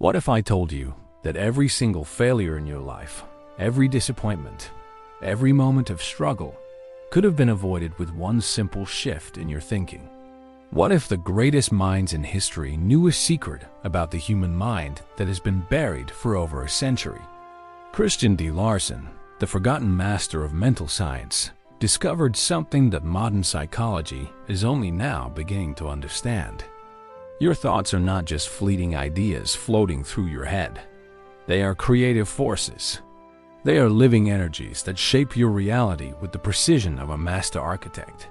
What if I told you that every single failure in your life, every disappointment, every moment of struggle could have been avoided with one simple shift in your thinking? What if the greatest minds in history knew a secret about the human mind that has been buried for over a century? Christian D. Larson, the forgotten master of mental science, discovered something that modern psychology is only now beginning to understand. Your thoughts are not just fleeting ideas floating through your head. They are creative forces. They are living energies that shape your reality with the precision of a master architect.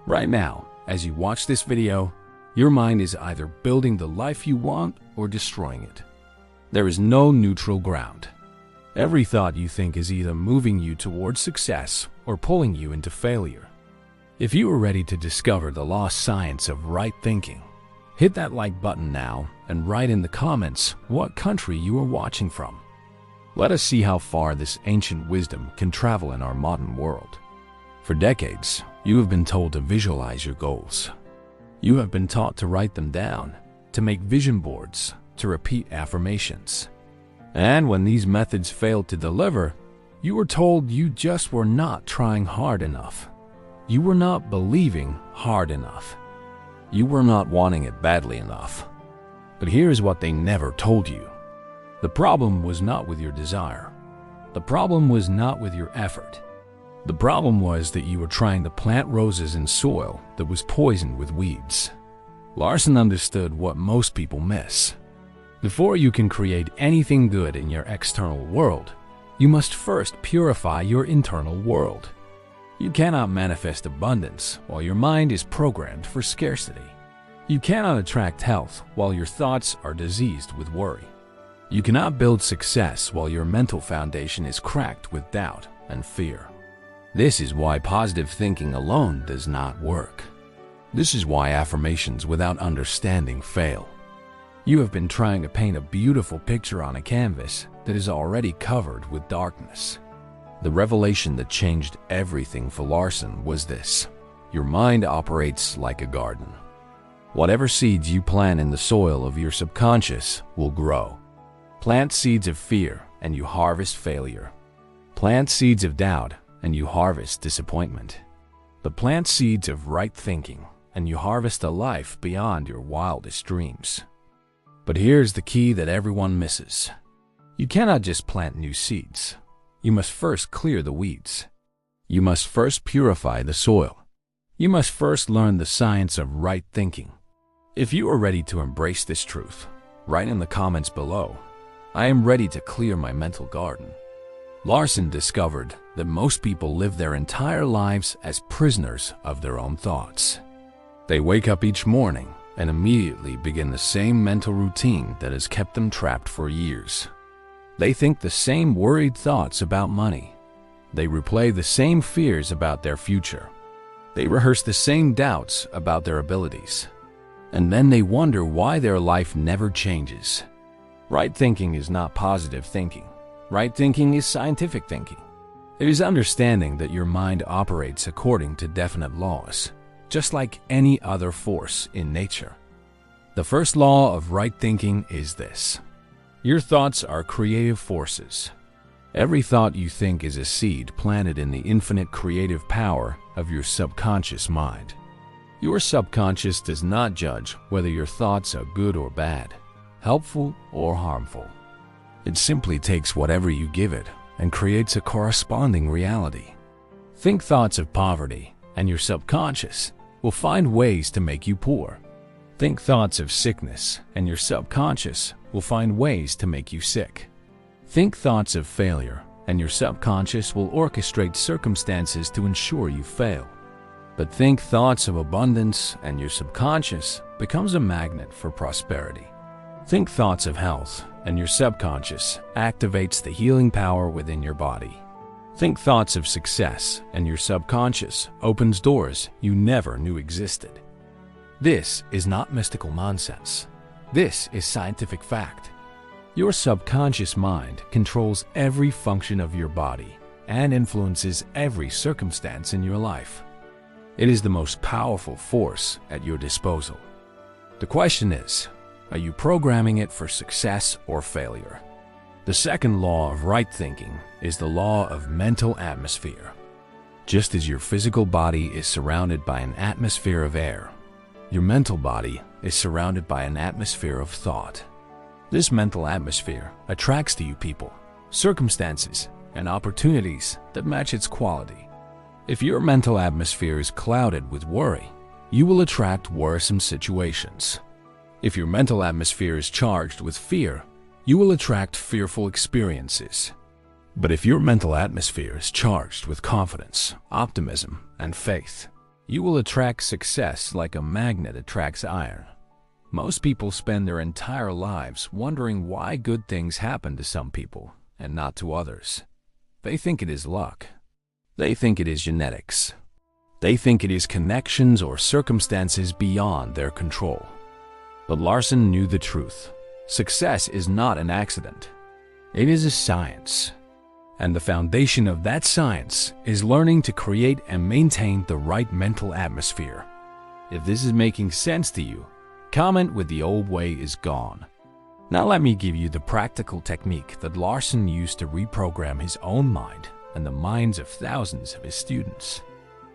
Right now, as you watch this video, your mind is either building the life you want or destroying it. There is no neutral ground. Every thought you think is either moving you towards success or pulling you into failure. If you are ready to discover the lost science of right thinking, hit that like button now and write in the comments what country you are watching from. Let us see how far this ancient wisdom can travel in our modern world. For decades, you have been told to visualize your goals. You have been taught to write them down, to make vision boards, to repeat affirmations. And when these methods failed to deliver, you were told you just were not trying hard enough. You were not believing hard enough. You were not wanting it badly enough. But here's what they never told you. The problem was not with your desire. The problem was not with your effort. The problem was that you were trying to plant roses in soil that was poisoned with weeds. Larson understood what most people miss. Before you can create anything good in your external world, you must first purify your internal world. You cannot manifest abundance while your mind is programmed for scarcity. You cannot attract health while your thoughts are diseased with worry. You cannot build success while your mental foundation is cracked with doubt and fear. This is why positive thinking alone does not work. This is why affirmations without understanding fail. You have been trying to paint a beautiful picture on a canvas that is already covered with darkness. The revelation that changed everything for Larson was this: your mind operates like a garden. Whatever seeds you plant in the soil of your subconscious will grow. Plant seeds of fear and you harvest failure. Plant seeds of doubt and you harvest disappointment. But plant seeds of right thinking and you harvest a life beyond your wildest dreams. But here's the key that everyone misses. You cannot just plant new seeds. You must first clear the weeds. You must first purify the soil. You must first learn the science of right thinking. If you are ready to embrace this truth, write in the comments below, "I am ready to clear my mental garden." Larson discovered that most people live their entire lives as prisoners of their own thoughts. They wake up each morning and immediately begin the same mental routine that has kept them trapped for years. They think the same worried thoughts about money. They replay the same fears about their future. They rehearse the same doubts about their abilities. And then they wonder why their life never changes. Right thinking is not positive thinking. Right thinking is scientific thinking. It is understanding that your mind operates according to definite laws, just like any other force in nature. The first law of right thinking is this: your thoughts are creative forces. Every thought you think is a seed planted in the infinite creative power of your subconscious mind. Your subconscious does not judge whether your thoughts are good or bad, helpful or harmful. It simply takes whatever you give it and creates a corresponding reality. Think thoughts of poverty, and your subconscious will find ways to make you poor. Think thoughts of sickness, and your subconscious will find ways to make you sick. Think thoughts of failure, and your subconscious will orchestrate circumstances to ensure you fail. But think thoughts of abundance, and your subconscious becomes a magnet for prosperity. Think thoughts of health, and your subconscious activates the healing power within your body. Think thoughts of success, and your subconscious opens doors you never knew existed. This is not mystical nonsense. This is scientific fact. Your subconscious mind controls every function of your body and influences every circumstance in your life. It is the most powerful force at your disposal. The question is, Are you programming it for success or failure? The second law of right thinking is the law of mental atmosphere. Just as your physical body is surrounded by an atmosphere of air, your mental body is surrounded by an atmosphere of thought. This mental atmosphere attracts to you people, circumstances, and opportunities that match its quality. If your mental atmosphere is clouded with worry, you will attract worrisome situations. If your mental atmosphere is charged with fear, you will attract fearful experiences. But if your mental atmosphere is charged with confidence, optimism, and faith, you will attract success like a magnet attracts iron. Most people spend their entire lives wondering why good things happen to some people and not to others. They think it is luck. They think it is genetics. They think it is connections or circumstances beyond their control. But Larson knew the truth. Success is not an accident. It is a science. And the foundation of that science is learning to create and maintain the right mental atmosphere. If this is making sense to you, comment with "the old way is gone." Now let me give you the practical technique that Larson used to reprogram his own mind and the minds of thousands of his students.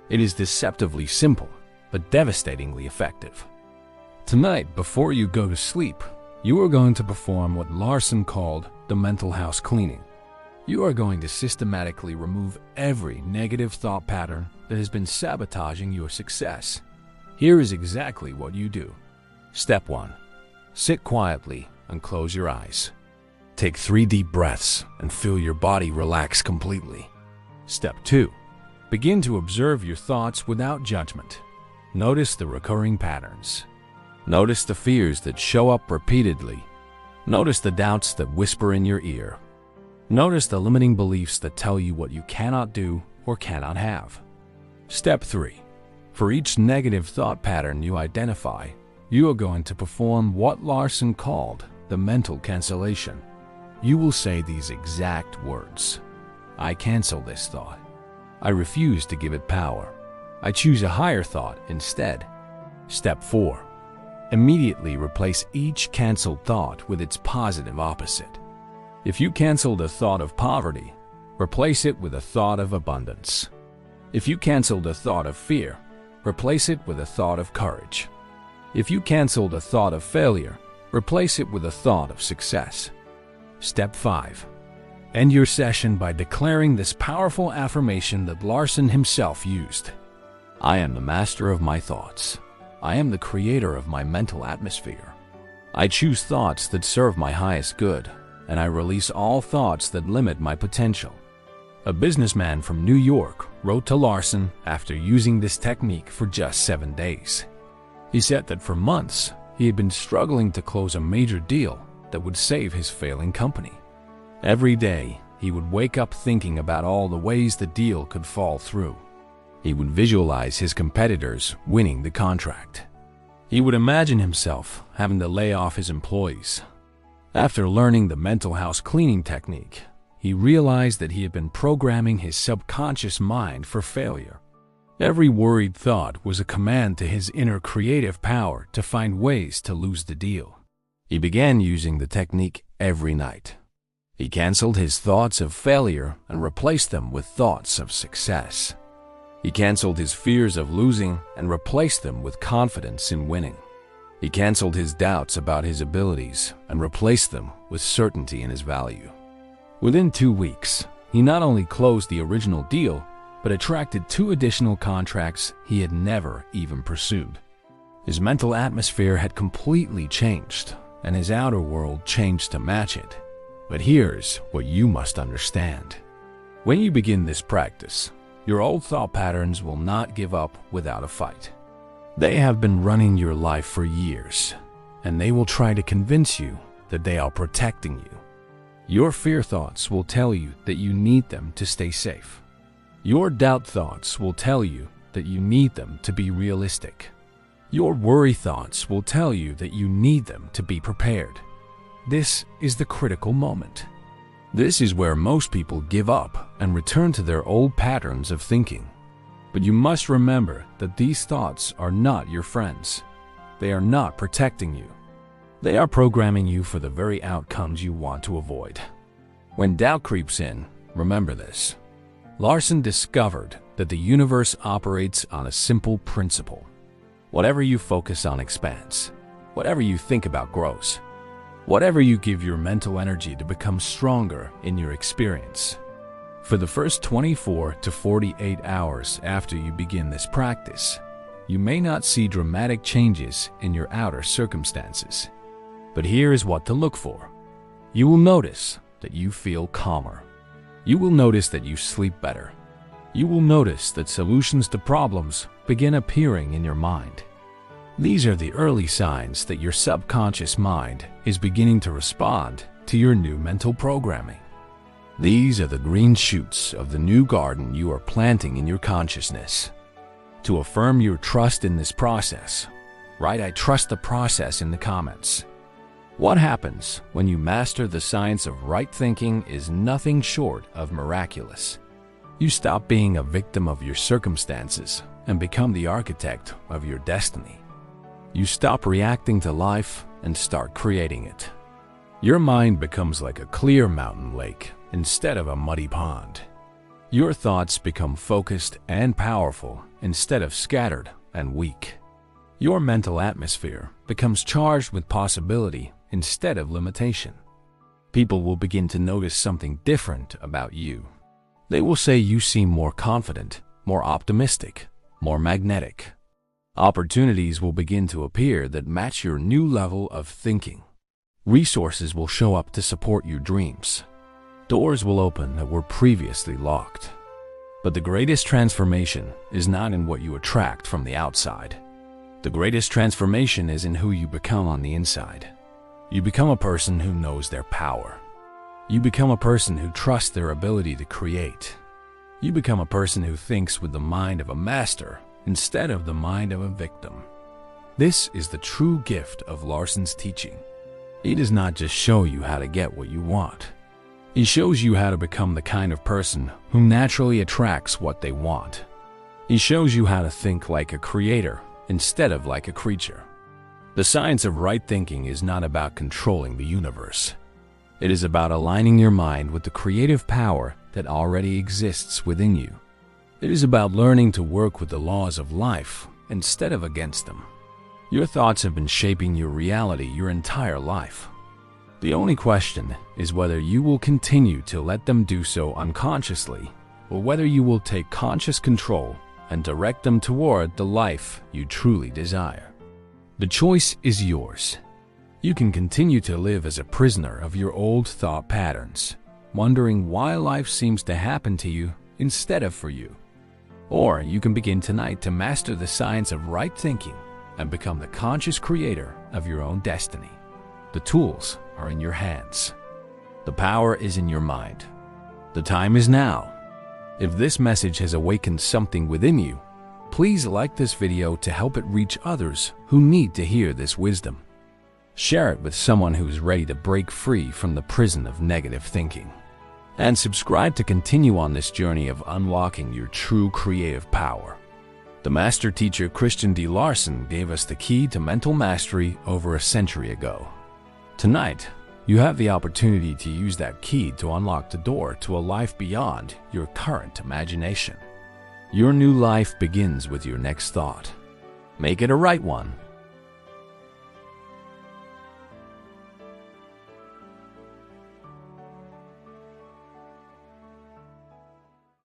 It is deceptively simple, but devastatingly effective. Tonight, before you go to sleep, you are going to perform what Larson called the mental house cleaning. You are going to systematically remove every negative thought pattern that has been sabotaging your success. Here is exactly what you do. Step 1. Sit quietly and close your eyes. Take 3 deep breaths and feel your body relax completely. Step 2. Begin to observe your thoughts without judgment. Notice the recurring patterns. Notice the fears that show up repeatedly. Notice the doubts that whisper in your ear. Notice the limiting beliefs that tell you what you cannot do or cannot have. Step 3. For each negative thought pattern you identify, you are going to perform what Larson called the mental cancellation. You will say these exact words. I cancel this thought. I refuse to give it power. I choose a higher thought instead. Step 4. Immediately replace each canceled thought with its positive opposite. If you canceled a thought of poverty, replace it with a thought of abundance. If you canceled a thought of fear, replace it with a thought of courage. If you canceled a thought of failure, replace it with a thought of success. Step 5. End your session by declaring this powerful affirmation that Larson himself used. I am the master of my thoughts. I am the creator of my mental atmosphere. I choose thoughts that serve my highest good, and I release all thoughts that limit my potential. A businessman from New York wrote to Larson after using this technique for just 7 days. He said that for months, he had been struggling to close a major deal that would save his failing company. Every day, he would wake up thinking about all the ways the deal could fall through. He would visualize his competitors winning the contract. He would imagine himself having to lay off his employees. After learning the mental house cleaning technique, he realized that he had been programming his subconscious mind for failure. Every worried thought was a command to his inner creative power to find ways to lose the deal. He began using the technique every night. He canceled his thoughts of failure and replaced them with thoughts of success. He canceled his fears of losing and replaced them with confidence in winning. He canceled his doubts about his abilities and replaced them with certainty in his value. Within 2 weeks, he not only closed the original deal, but attracted 2 additional contracts he had never even pursued. His mental atmosphere had completely changed, and his outer world changed to match it. But here's what you must understand. When you begin this practice, your old thought patterns will not give up without a fight. They have been running your life for years, and they will try to convince you that they are protecting you. Your fear thoughts will tell you that you need them to stay safe. Your doubt thoughts will tell you that you need them to be realistic. Your worry thoughts will tell you that you need them to be prepared. This is the critical moment. This is where most people give up and return to their old patterns of thinking. But you must remember that these thoughts are not your friends. They are not protecting you. They are programming you for the very outcomes you want to avoid. When doubt creeps in, remember this. Larson discovered that the universe operates on a simple principle. Whatever you focus on expands. Whatever you think about grows. Whatever you give your mental energy to become stronger in your experience. For the first 24 to 48 hours after you begin this practice, you may not see dramatic changes in your outer circumstances. But here is what to look for. You will notice that you feel calmer. You will notice that you sleep better. You will notice that solutions to problems begin appearing in your mind. These are the early signs that your subconscious mind is beginning to respond to your new mental programming. These are the green shoots of the new garden you are planting in your consciousness. To affirm your trust in this process, write "I trust the process" in the comments. What happens when you master the science of right thinking is nothing short of miraculous. You stop being a victim of your circumstances and become the architect of your destiny. You stop reacting to life and start creating it. Your mind becomes like a clear mountain lake instead of a muddy pond. Your thoughts become focused and powerful instead of scattered and weak. Your mental atmosphere becomes charged with possibility instead of limitation. People will begin to notice something different about you. They will say you seem more confident, more optimistic, more magnetic. Opportunities will begin to appear that match your new level of thinking. Resources will show up to support your dreams. Doors will open that were previously locked. But the greatest transformation is not in what you attract from the outside. The greatest transformation is in who you become on the inside. You become a person who knows their power. You become a person who trusts their ability to create. You become a person who thinks with the mind of a master instead of the mind of a victim. This is the true gift of Larson's teaching. He does not just show you how to get what you want. He shows you how to become the kind of person who naturally attracts what they want. He shows you how to think like a creator instead of like a creature. The science of right thinking is not about controlling the universe. It is about aligning your mind with the creative power that already exists within you. It is about learning to work with the laws of life instead of against them. Your thoughts have been shaping your reality your entire life. The only question is whether you will continue to let them do so unconsciously, or whether you will take conscious control and direct them toward the life you truly desire. The choice is yours. You can continue to live as a prisoner of your old thought patterns, wondering why life seems to happen to you instead of for you. Or you can begin tonight to master the science of right thinking and become the conscious creator of your own destiny. The tools are in your hands. The power is in your mind. The time is now. If this message has awakened something within you, please like this video to help it reach others who need to hear this wisdom. Share it with someone who's ready to break free from the prison of negative thinking. And subscribe to continue on this journey of unlocking your true creative power. The master teacher Christian D. Larson gave us the key to mental mastery over a century ago. Tonight, you have the opportunity to use that key to unlock the door to a life beyond your current imagination. Your new life begins with your next thought. Make it a right one